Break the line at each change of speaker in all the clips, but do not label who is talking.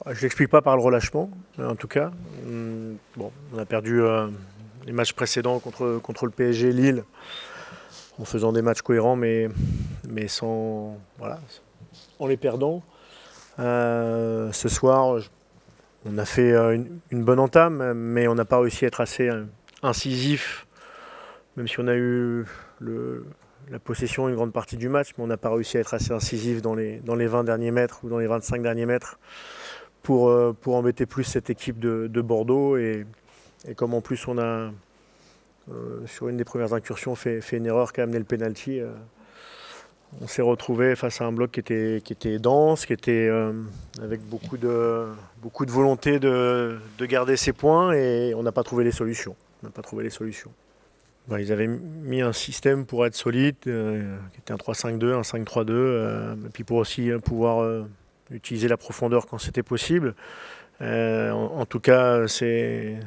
Je l'explique pas par le relâchement, en tout cas. Bon, on a perdu les matchs précédents contre le PSG, Lille, en faisant des matchs cohérents, mais sans, voilà, en les perdant. Ce soir, on a fait une bonne entame, mais on n'a pas réussi à être assez incisif, même si on a eu la possession une grande partie du match, mais on n'a pas réussi à être assez incisif dans les 20 derniers mètres ou dans les 25 derniers mètres pour embêter plus cette équipe de Bordeaux. Et comme en plus on a, sur une des premières incursions, fait une erreur qui a amené le penalty, on s'est retrouvé face à un bloc qui était dense, qui était avec beaucoup de volonté de garder ses points, et on n'a pas trouvé les solutions. On n'a pas trouvé les solutions. Ben, ils avaient mis un système pour être solide, qui était un 3-5-2, un 5-3-2, et puis pour aussi pouvoir utiliser la profondeur quand c'était possible. En tout cas, c'est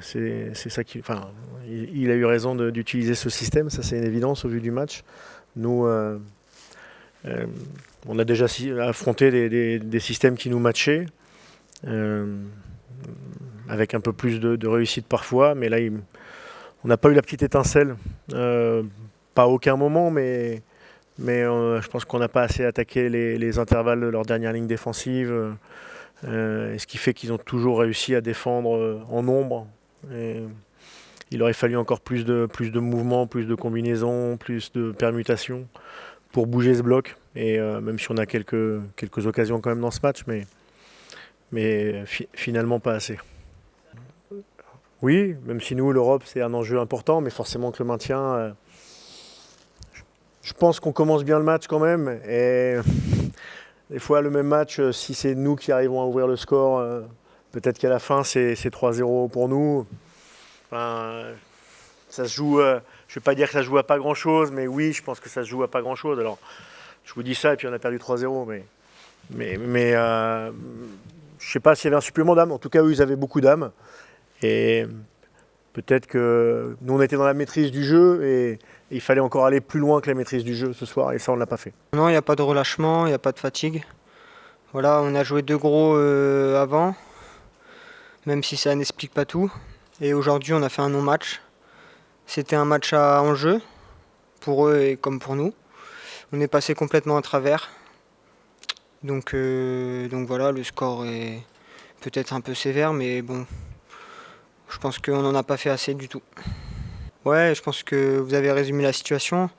ça qui. Enfin, il a eu raison d'utiliser ce système, ça c'est une évidence au vu du match. Nous, euh, on a déjà affronté des systèmes qui nous matchaient, euh, avec un peu plus de réussite parfois, mais là, on n'a pas eu la petite étincelle. Pas à aucun moment, mais je pense qu'on n'a pas assez attaqué les intervalles de leur dernière ligne défensive. Ce qui fait qu'ils ont toujours réussi à défendre en nombre. Et il aurait fallu encore plus de mouvements, plus de combinaisons, plus de permutations pour bouger ce bloc. Et même si on a quelques occasions quand même dans ce match, mais finalement pas assez. Oui, même si nous, l'Europe, c'est un enjeu important, mais forcément que le maintien, je pense qu'on commence bien le match quand même. Et des fois, le même match, si c'est nous qui arrivons à ouvrir le score, peut-être qu'à la fin, c'est 3-0 pour nous. Enfin, ça se joue, je ne vais pas dire que ça se joue à pas grand-chose, mais oui, je pense que ça se joue à pas grand-chose. Alors, je vous dis ça, et puis on a perdu 3-0, mais je ne sais pas s'il y avait un supplément d'âme. En tout cas, eux, ils avaient beaucoup d'âme. Et peut-être que nous, on était dans la maîtrise du jeu, et il fallait encore aller plus loin que la maîtrise du jeu ce soir, et ça, on ne l'a pas fait.
Non, il n'y a pas de relâchement, il n'y a pas de fatigue. Voilà, on a joué deux gros avant, même si ça n'explique pas tout. Et aujourd'hui, on a fait un non-match. C'était un match à enjeu, pour eux et comme pour nous. On est passé complètement à travers. Donc voilà, le score est peut-être un peu sévère, mais bon, je pense qu'on n'en a pas fait assez du tout. Ouais, je pense que vous avez résumé la situation.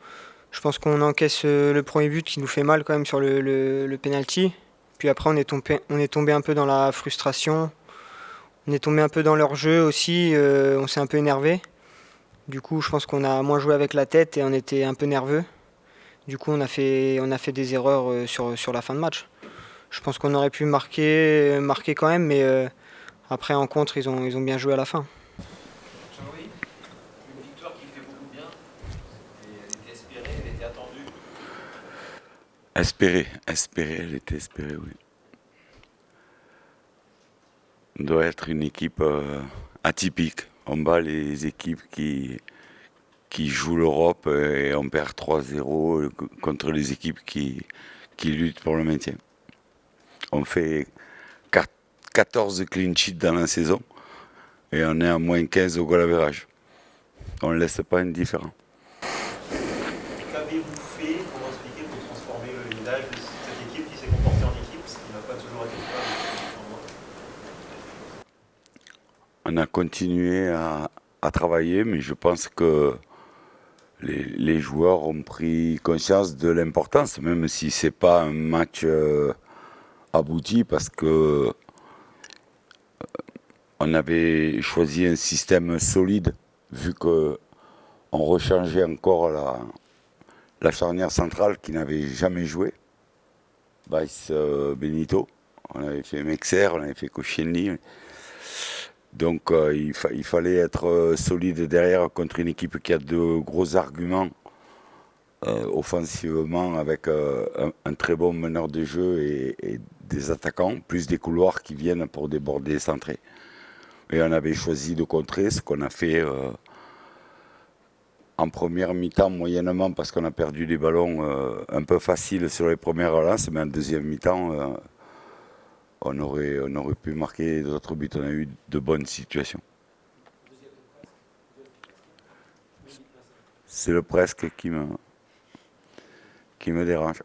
Je pense qu'on encaisse le premier but qui nous fait mal quand même sur le penalty. Puis après, on est tombé un peu dans la frustration. On est tombé un peu dans leur jeu aussi. On s'est un peu énervé. Du coup, je pense qu'on a moins joué avec la tête et on était un peu nerveux. Du coup, on a fait des erreurs sur la fin de match. Je pense qu'on aurait pu marquer quand même, mais après en contre, ils ont bien joué à la fin.
Jean-Louis, une victoire qui fait beaucoup de bien, et elle était espérée, elle était attendue.
Espérée, elle était espérée, oui. On doit être une équipe atypique. On bat les équipes qui jouent l'Europe et on perd 3-0 contre les équipes qui luttent pour le maintien. On fait 14 clean sheets dans la saison et on est à moins 15 au goal average. On ne laisse pas indifférent.
Qu'avez-vous fait pour expliquer, pour transformer le visage de cette équipe qui s'est comportée en équipe, ce qui n'a pas toujours été le cas depuis un mois?
On a continué à travailler, mais je pense que les joueurs ont pris conscience de l'importance, même si c'est pas un match abouti, parce que on avait choisi un système solide, vu que on rechangeait encore la charnière centrale qui n'avait jamais joué. Baïs Benito, on avait fait Mexer, on avait fait Koscielny. Donc il fallait être solide derrière contre une équipe qui a de gros arguments offensivement, avec un très bon meneur de jeu et des attaquants, plus des couloirs qui viennent pour déborder et centrer. Et on avait choisi de contrer, ce qu'on a fait en première mi-temps moyennement, parce qu'on a perdu des ballons un peu faciles sur les premières relances, mais en deuxième mi-temps on aurait pu marquer d'autres buts. On a eu de bonnes situations. C'est le presque qui me dérange.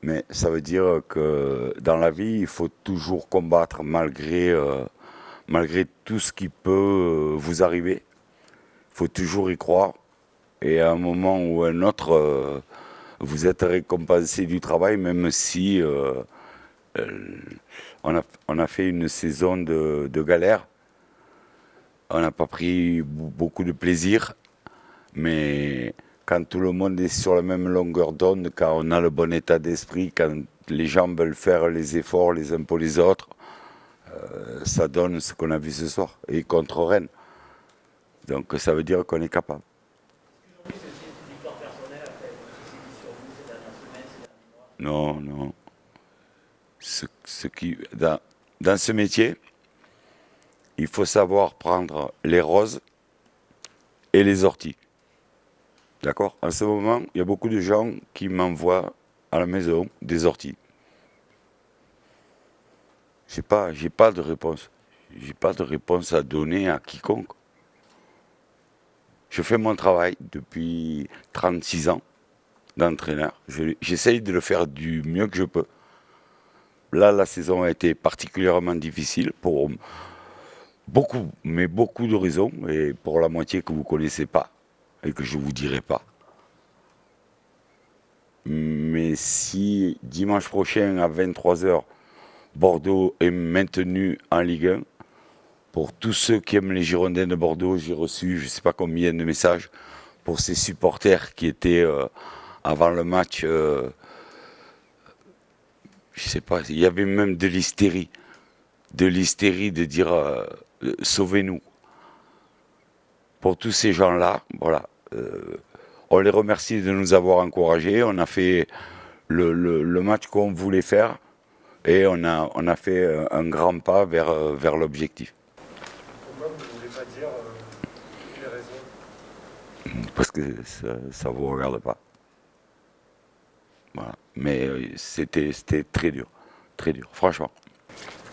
Mais ça veut dire que dans la vie, il faut toujours combattre malgré tout ce qui peut vous arriver. Il faut toujours y croire. Et à un moment ou à un autre, vous êtes récompensé du travail, même si on a fait une saison de galère. On n'a pas pris beaucoup de plaisir. Mais quand tout le monde est sur la même longueur d'onde, quand on a le bon état d'esprit, quand les gens veulent faire les efforts les uns pour les autres, ça donne ce qu'on a vu ce soir, et contre Rennes. Donc ça veut dire qu'on est capable. Non, non. Dans ce métier, il faut savoir prendre les roses et les orties. D'accord? En ce moment, il y a beaucoup de gens qui m'envoient à la maison des orties. J'ai pas de réponse. J'ai pas de réponse à donner à quiconque. Je fais mon travail depuis 36 ans d'entraîneur. J'essaye de le faire du mieux que je peux. Là, la saison a été particulièrement difficile pour beaucoup de raisons, et pour la moitié que vous ne connaissez pas et que je ne vous dirai pas. Mais si dimanche prochain à 23h, Bordeaux est maintenu en Ligue 1, pour tous ceux qui aiment les Girondins de Bordeaux, j'ai reçu je ne sais pas combien de messages pour ces supporters qui étaient avant le match. Je ne sais pas, il y avait même de l'hystérie de dire sauvez-nous. Pour tous ces gens-là, voilà. On les remercie de nous avoir encouragés. On a fait le match qu'on voulait faire et on a fait un grand pas vers l'objectif.
Pourquoi vous ne voulez pas dire les raisons?
Parce que ça ne vous regarde pas. Voilà. Mais c'était très dur, franchement.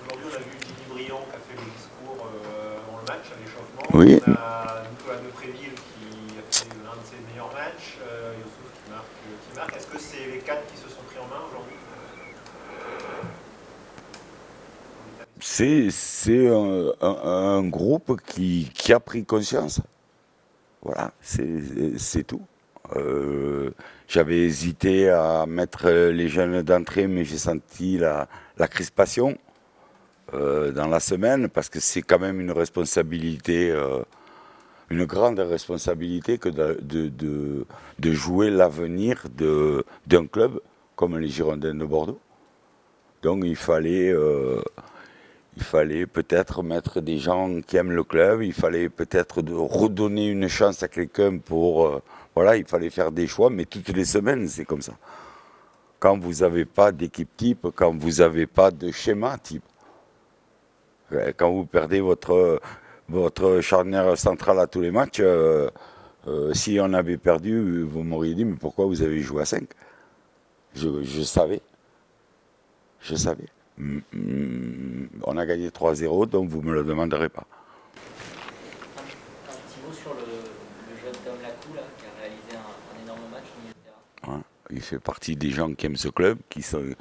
Aujourd'hui, on a vu Didier Briand qui a fait le discours avant le match, à l'échauffement.
Oui.
On a Nicolas Depréville qui a fait l'un de ses meilleurs matchs, Youssouf qui marque. Est-ce que c'est les quatre qui se sont pris en main aujourd'hui?
C'est un groupe qui a pris conscience. Voilà, c'est tout. J'avais hésité à mettre les jeunes d'entrée, mais j'ai senti la crispation dans la semaine, parce que c'est quand même une responsabilité, une grande responsabilité que de jouer l'avenir d'un club comme les Girondins de Bordeaux. Donc il fallait peut-être mettre des gens qui aiment le club, il fallait peut-être redonner une chance à quelqu'un pour... voilà, il fallait faire des choix, mais toutes les semaines, c'est comme ça. Quand vous n'avez pas d'équipe type, quand vous n'avez pas de schéma type, quand vous perdez votre charnière centrale à tous les matchs, si on avait perdu, vous m'auriez dit, mais pourquoi vous avez joué à 5 ? Je savais. On a gagné 3-0, donc vous ne me le demanderez pas.
Un petit mot sur le jeune Tom Lacou là, qui a réalisé un énorme match au milieu de terrain.
Ouais. Il fait partie des gens qui aiment ce club, qui sont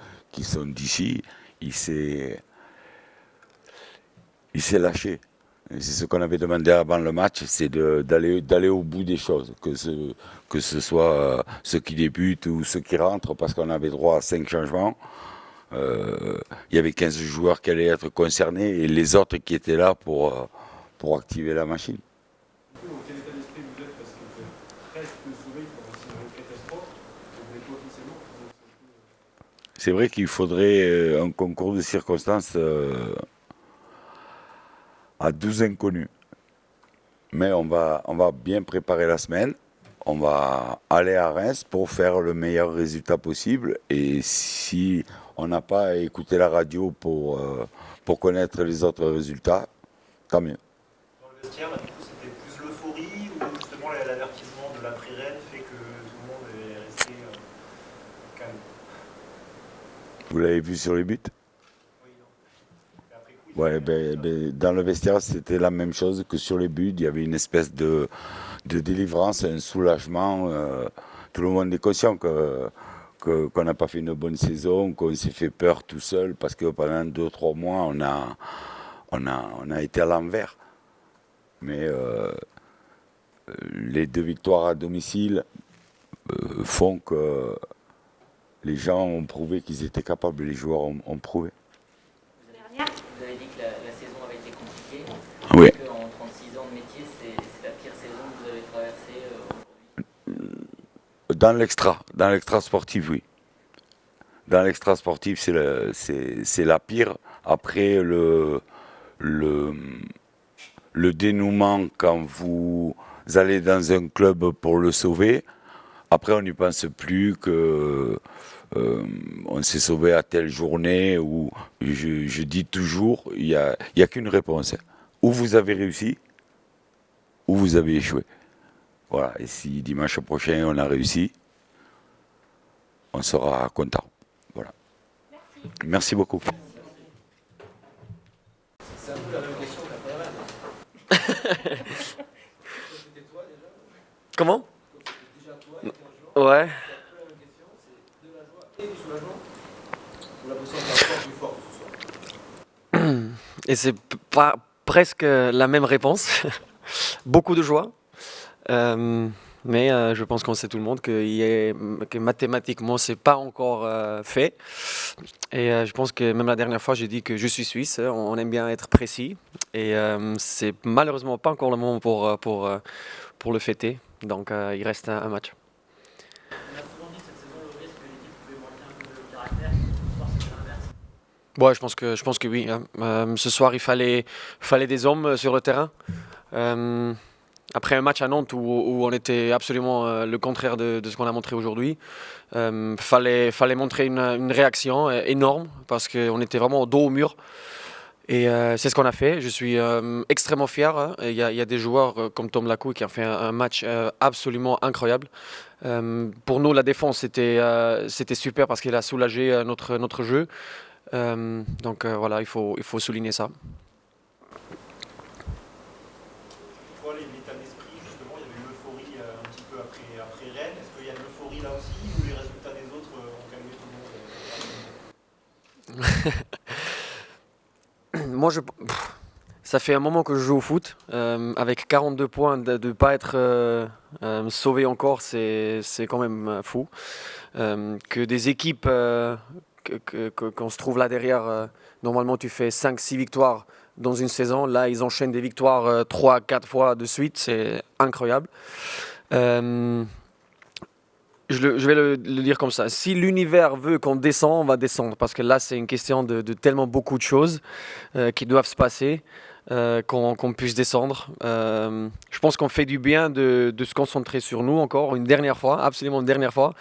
d'ici. Il s'est lâché. Et c'est ce qu'on avait demandé avant le match, c'est d'aller au bout des choses, que ce soit ceux qui débutent ou ceux qui rentrent, parce qu'on avait droit à 5 changements. Il y avait 15 joueurs qui allaient être concernés et les autres qui étaient là pour activer la machine.
Dans quel état d'esprit vous êtes? Parce que vous êtes presque sauvé pendant cette catastrophe. Vous êtes officiellement.
C'est vrai qu'il faudrait un concours de circonstances à 12 inconnus. Mais on va bien préparer la semaine. On va aller à Reims pour faire le meilleur résultat possible. Et si on n'a pas à écouter la radio pour connaître les autres résultats, tant mieux.
Dans le vestiaire, là, du coup, c'était plus l'euphorie ou justement l'avertissement de l'après-Rennes fait que tout le monde est resté calme?
Vous l'avez vu sur les buts?
Oui, non.
Ouais, dans le vestiaire, c'était la même chose que sur les buts. Il y avait une espèce de délivrance, un soulagement. Tout le monde est conscient qu'on n'a pas fait une bonne saison, qu'on s'est fait peur tout seul parce que pendant 2-3 mois, on a été à l'envers. Mais les 2 victoires à domicile font que les gens ont prouvé qu'ils étaient capables, les joueurs ont prouvé.
Vous avez dit que la saison avait été compliquée.
Oui.
Est-ce qu'en 36 ans de métier, c'est la pire saison que vous avez traversée aujourd'hui?
Dans l'extra sportif, oui. Dans l'extra sportif, c'est la pire. Après, le dénouement quand vous allez dans un club pour le sauver, après on n'y pense plus que on s'est sauvé à telle journée. Ou je dis toujours, il y a qu'une réponse. Ou vous avez réussi, ou vous avez échoué. Voilà. Et si dimanche prochain on a réussi, on sera content. Voilà. Merci beaucoup.
C'est un peu la même question que la première. C'était toi déjà?
Comment?
Déjà toi et 15 jours.
Ouais.
C'est un peu la même question, c'est de la joie et du soulagement. Ou l'impression que la foi est plus forte ce soir?
Et c'est pas presque la même réponse. Beaucoup de joie. Mais je pense qu'on sait tout le monde que mathématiquement, c'est pas encore fait. Et je pense que même la dernière fois, j'ai dit que je suis suisse. On aime bien être précis. Et c'est malheureusement pas encore le moment pour le fêter. Donc il reste un match.
On a souvent dit cette saison aujourd'hui, est-ce que l'équipe pouvait manquer un peu de caractère? Ce soir, c'était l'inverse.
Ouais, je pense que oui, hein. Ce soir, il fallait des hommes sur le terrain. Après un match à Nantes où on était absolument le contraire de ce qu'on a montré aujourd'hui, fallait montrer une réaction énorme parce qu'on était vraiment dos au mur. Et c'est ce qu'on a fait. Je suis extrêmement fier, hein. Il y a des joueurs comme Tom Lacou qui a fait un match absolument incroyable. Pour nous, la défense, c'était super parce qu'il a soulagé notre jeu. Donc voilà, il faut souligner ça.
Toi, l'état d'esprit, justement, il y avait l'euphorie un petit peu après Rennes. Est-ce qu'il y a de l'euphorie là aussi ou les résultats des autres ont calmé tout le monde
Moi, ça fait un moment que je joue au foot. Avec 42 points, de ne pas être sauvé encore, c'est quand même fou. Que des équipes qu'on se trouve là derrière, normalement tu fais 5-6 victoires dans une saison. Là, ils enchaînent des victoires 3-4 fois de suite. C'est incroyable. Je vais le dire comme ça. Si l'univers veut qu'on descende, on va descendre. Parce que là, c'est une question de tellement beaucoup de choses qui doivent se passer qu'on puisse descendre. Je pense qu'on fait du bien de se concentrer sur nous encore une dernière fois, absolument une dernière fois,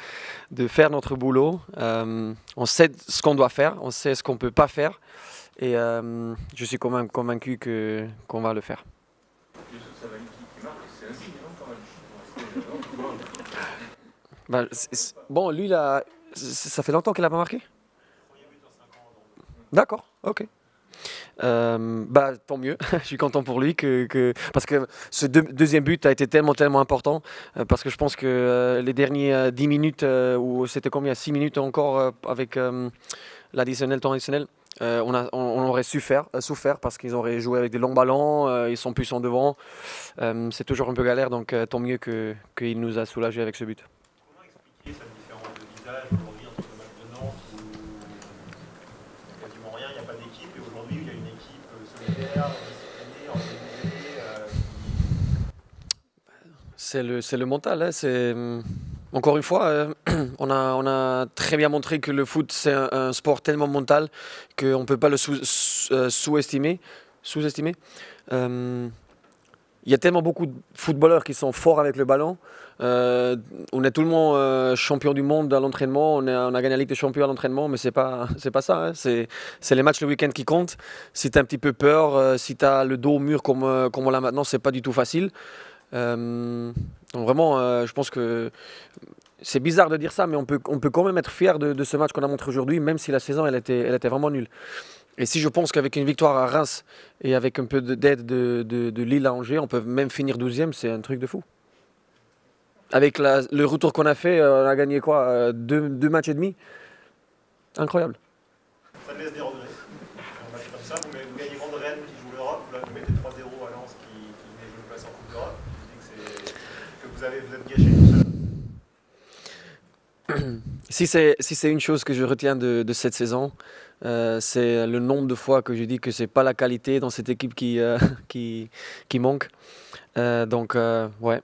de faire notre boulot. On sait ce qu'on doit faire, on sait ce qu'on ne peut pas faire. Et je suis quand même convaincu qu'on va le faire.
Youssouf Sabaly qui marque, c'est insignifiant quand même.
Bah, bon, lui, là, ça fait longtemps qu'il n'a pas marqué? D'accord, ok. Bah, tant mieux, je suis content pour lui parce que ce deuxième but a été tellement important parce que je pense que les derniers 10 minutes ou c'était combien 6 minutes encore avec temps additionnel, on aurait souffert parce qu'ils auraient joué avec des longs ballons, ils sont puissants devant, c'est toujours un peu galère, donc tant mieux qu'il nous a soulagés avec ce but.
Comment expliquer cette différence de visage aujourd'hui entre le match de Nantes où il n'y a quasiment rien, il n'y a pas d'équipe, et aujourd'hui il y a une équipe solidaire, disciplinée, organisée
C'est le mental, hein. Encore une fois, on a très bien montré que le foot c'est un sport tellement mental qu'on ne peut pas le sous-estimer. Il y a tellement beaucoup de footballeurs qui sont forts avec le ballon. On est tout le monde champion du monde à l'entraînement. On a gagné la Ligue des Champions à l'entraînement, mais c'est pas ça, hein. C'est les matchs le week-end qui comptent. Si tu as un petit peu peur, si tu as le dos au mur comme on l'a maintenant, c'est pas du tout facile. Donc vraiment, je pense que c'est bizarre de dire ça, mais on peut quand même être fier de ce match qu'on a montré aujourd'hui, même si la saison elle était vraiment nulle. Et si je pense qu'avec une victoire à Reims et avec un peu d'aide de Lille à Angers, on peut même finir 12e, c'est un truc de fou. Avec le retour qu'on a fait, on a gagné quoi, deux matchs et demi. Incroyable.
Ça me laisse des regrets. Un match comme ça, vous gagnez contre Rennes qui joue l'Europe, là vous mettez 3-0 à Lens qui venait jouer une place en Coupe d'Europe. Je dis que vous êtes gâché tout seul.
Si c'est une chose que je retiens de cette saison, c'est le nombre de fois que je dis que c'est pas la qualité dans cette équipe qui manque. Ouais.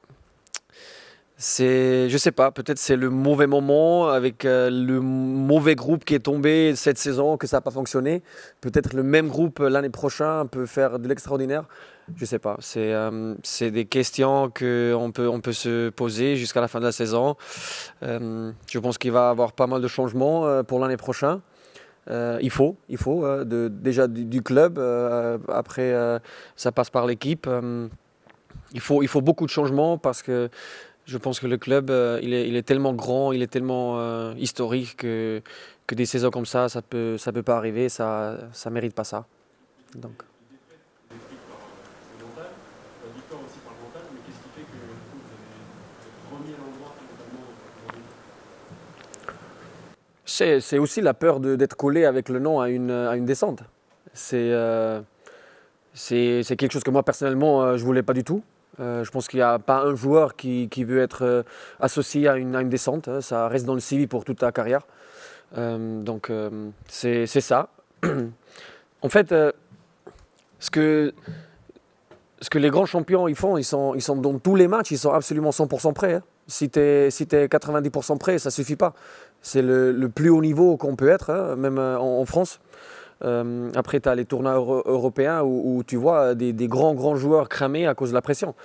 Je sais pas, peut-être c'est le mauvais moment avec le mauvais groupe qui est tombé cette saison, que ça n'a pas fonctionné. Peut-être le même groupe l'année prochaine peut faire de l'extraordinaire. Je sais pas. C'est des questions qu'on peut se poser jusqu'à la fin de la saison. Je pense qu'il va y avoir pas mal de changements pour l'année prochaine. Il faut déjà du club. Après, ça passe par l'équipe. Il faut beaucoup de changements parce que je pense que le club, il est tellement grand, il est tellement historique que des saisons comme ça peut pas arriver, ça mérite pas ça. Donc.
La victoire aussi par le mental, mais qu'est-ce qui fait que vous avez remis à l'endroit totalement aujourd'hui?
C'est aussi la peur d'être collé avec le nom à une descente. C'est quelque chose que moi personnellement je voulais pas du tout. Je pense qu'il n'y a pas un joueur qui veut être associé à une descente. Ça reste dans le CV pour toute ta carrière. C'est ça. En fait, ce que les grands champions ils font, ils sont dans tous les matchs, ils sont absolument 100% prêts. Hein. Si tu es 90% prêt, ça ne suffit pas. C'est le plus haut niveau qu'on peut être, hein, même en France. Après, tu as les tournois européens où tu vois des grands joueurs cramés à cause de la pression.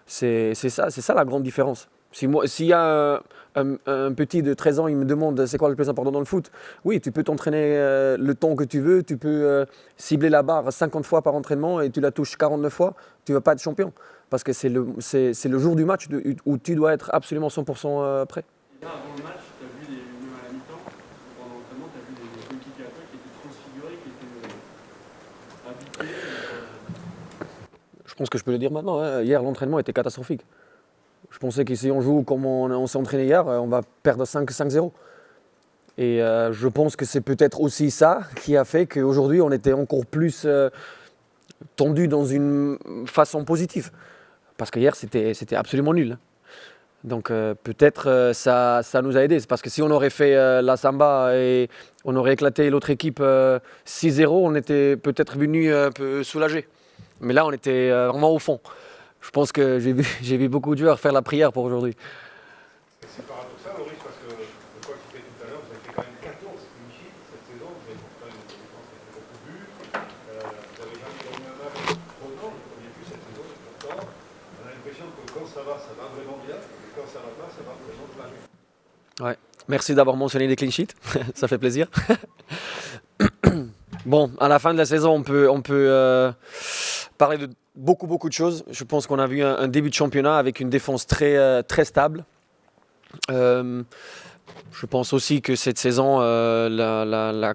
C'est ça la grande différence. S'il y a un petit de 13 ans, il me demande c'est quoi le plus important dans le foot, oui, tu peux t'entraîner le temps que tu veux, tu peux cibler la barre 50 fois par entraînement et tu la touches 49 fois, tu ne vas pas être champion. Parce que c'est le jour du match où tu dois être absolument 100% prêt.
Et là, avant le match, tu as vu même à la mi-temps, pendant l'entraînement, tu as vu des coéquipiers à toi qui étaient transfigurés, qui étaient habitués.
Je pense que je peux le dire maintenant. Hein. Hier, l'entraînement était catastrophique. Je pensais que si on joue comme on s'est entraîné hier, on va perdre 5-0. Et je pense que c'est peut-être aussi ça qui a fait qu'aujourd'hui, on était encore plus tendu dans une façon positive. Parce que hier, c'était absolument nul. Donc peut-être ça nous a aidés. Parce que si on aurait fait la samba et on aurait éclaté l'autre équipe 6-0, on était peut-être venu un peu soulagé. Mais là, on était vraiment au fond. Je pense que j'ai vu beaucoup de joueurs faire la prière pour aujourd'hui.
C'est paradoxal, Maurice, parce que je crois que tu disais tout à l'heure, vous avez fait quand même 14 clean sheets cette saison, vous avez quand même une défense qui a fait beaucoup de buts, vous avez jamais gagné un match trop tôt, le premier but cette saison, et pourtant, on a l'impression que quand ça va vraiment bien, et quand ça va pas, ça va vraiment pas bien.
Ouais. Merci d'avoir mentionné les clean sheets, ça fait plaisir. Bon, à la fin de la saison, on peut parler de beaucoup de choses. Je pense qu'on a vu un début de championnat avec une défense très stable. Je pense aussi que cette saison, devant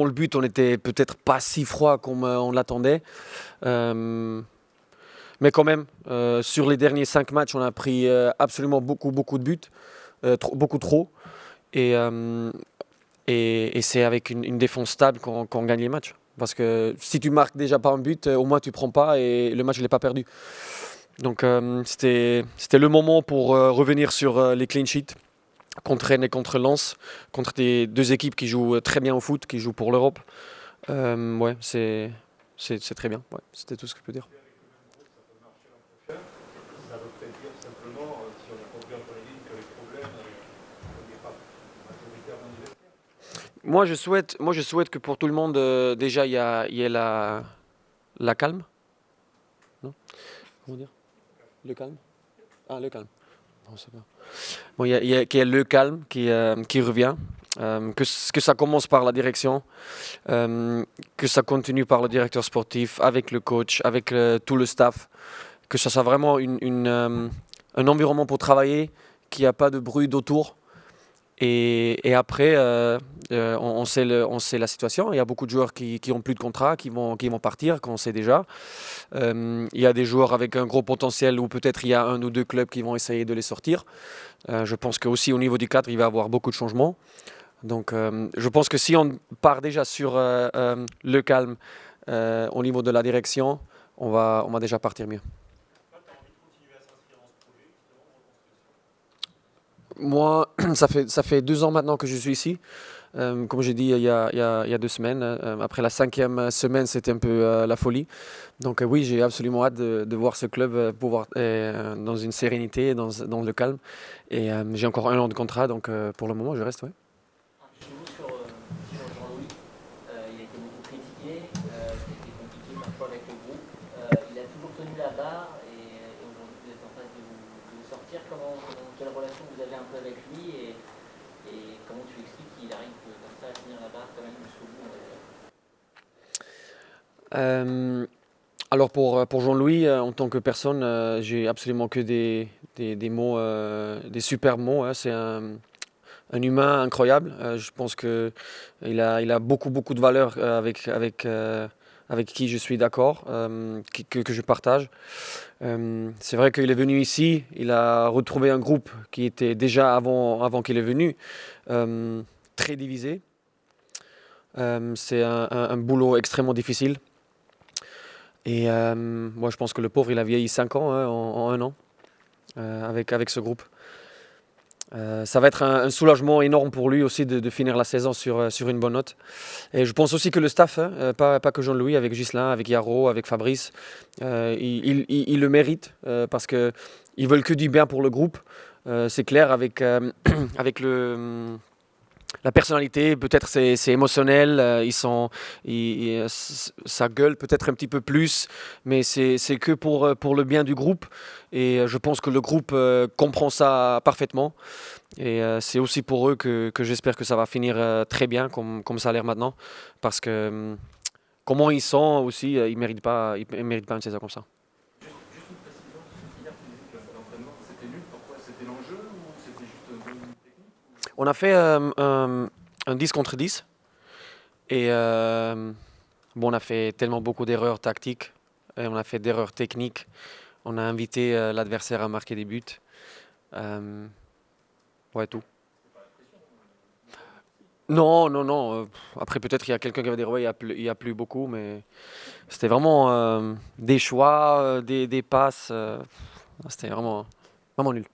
le but, on n'était peut-être pas si froid comme on l'attendait. Mais quand même, sur les derniers 5 matchs, on a pris absolument beaucoup de buts, beaucoup trop. Et c'est avec une défense stable qu'on gagne les matchs. Parce que si tu marques déjà pas un but, au moins tu ne prends pas et le match n'est pas perdu. Donc c'était le moment pour revenir sur les clean sheets contre Rennes et contre Lens, contre des deux équipes qui jouent très bien au foot, qui jouent pour l'Europe. Ouais, c'est très bien. Ouais, c'était tout ce que je peux dire.
Ça veut peut-être dire simplement, si on a compris entre les lignes, que les problèmes, on n'est pas majoritaire dans l'université.
Moi, je souhaite que pour tout le monde, déjà, il y ait la calme. Non ? Comment dire ? Le calme ? Ah, le calme. Non, c'est pas. Bon, qu'il y ait le calme qui revient. Que ça commence par la direction. Que ça continue par le directeur sportif, avec le coach, avec tout le staff. Que ça soit vraiment un environnement pour travailler, qu'il n'y a pas de bruit d'autour. Et après, on sait la situation. Il y a beaucoup de joueurs qui ont plus de contrat, qui vont partir, qu'on sait déjà. Il y a des joueurs avec un gros potentiel où peut-être il y a un ou deux clubs qui vont essayer de les sortir. Je pense qu'aussi au niveau du cadre, il va y avoir beaucoup de changements. Donc je pense que si on part déjà sur le calme au niveau de la direction, on va déjà partir mieux. Moi, ça fait 2 ans maintenant que je suis ici. Comme j'ai dit il y a 2 semaines, après la 5e semaine, c'était un peu la folie. Donc oui, j'ai absolument hâte de voir ce club pouvoir dans une sérénité, dans le calme. Et j'ai encore 1 an de contrat, donc pour le moment, je reste. Ouais.
Un petit mot sur Jean-Louis. Il a été beaucoup critiqué, c'était compliqué parfois avec le groupe. Il a toujours tenu la barre et aujourd'hui vous êtes en train de vous sortir. Quelle relation vous avez un peu avec lui et comment tu expliques qu'il arrive comme ça à tenir la barre quand même jusqu'au bout, on va dire.
Alors pour Jean-Louis, en tant que personne, j'ai absolument que des mots, des super mots. Hein. C'est un humain incroyable. Je pense qu'il a beaucoup de valeur avec qui je suis d'accord, que je partage. C'est vrai qu'il est venu ici, il a retrouvé un groupe qui était déjà avant qu'il est venu très divisé. C'est un boulot extrêmement difficile. Et moi je pense que le pauvre il a vieilli 5 ans hein, en 1 an avec ce groupe. Ça va être un soulagement énorme pour lui aussi de finir la saison sur une bonne note. Et je pense aussi que le staff, hein, pas que Jean-Louis, avec Ghislain, avec Yaro, avec Fabrice, ils le méritent parce qu'ils veulent que du bien pour le groupe. C'est clair avec la personnalité, peut-être c'est émotionnel, ça gueule peut-être un petit peu plus, mais c'est que pour le bien du groupe. Et je pense que le groupe comprend ça parfaitement. Et c'est aussi pour eux que j'espère que ça va finir très bien, comme ça a l'air maintenant. Parce que comment ils sont aussi, ils méritent pas une saison comme ça.
Juste une précision, hier tu disais que l'entraînement c'était nul, pourquoi? C'était l'enjeu ou c'était juste une bonne technique?
On a fait un 10 contre 10. Et on a fait tellement beaucoup d'erreurs tactiques, et on a fait d'erreurs techniques. On a invité l'adversaire à marquer des buts. Ouais, tout. Non. Après, peut-être il y a quelqu'un qui va dire ouais, il y a plus beaucoup, mais c'était vraiment des choix, des passes. C'était vraiment nul.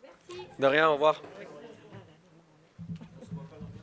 Merci. De rien, au revoir.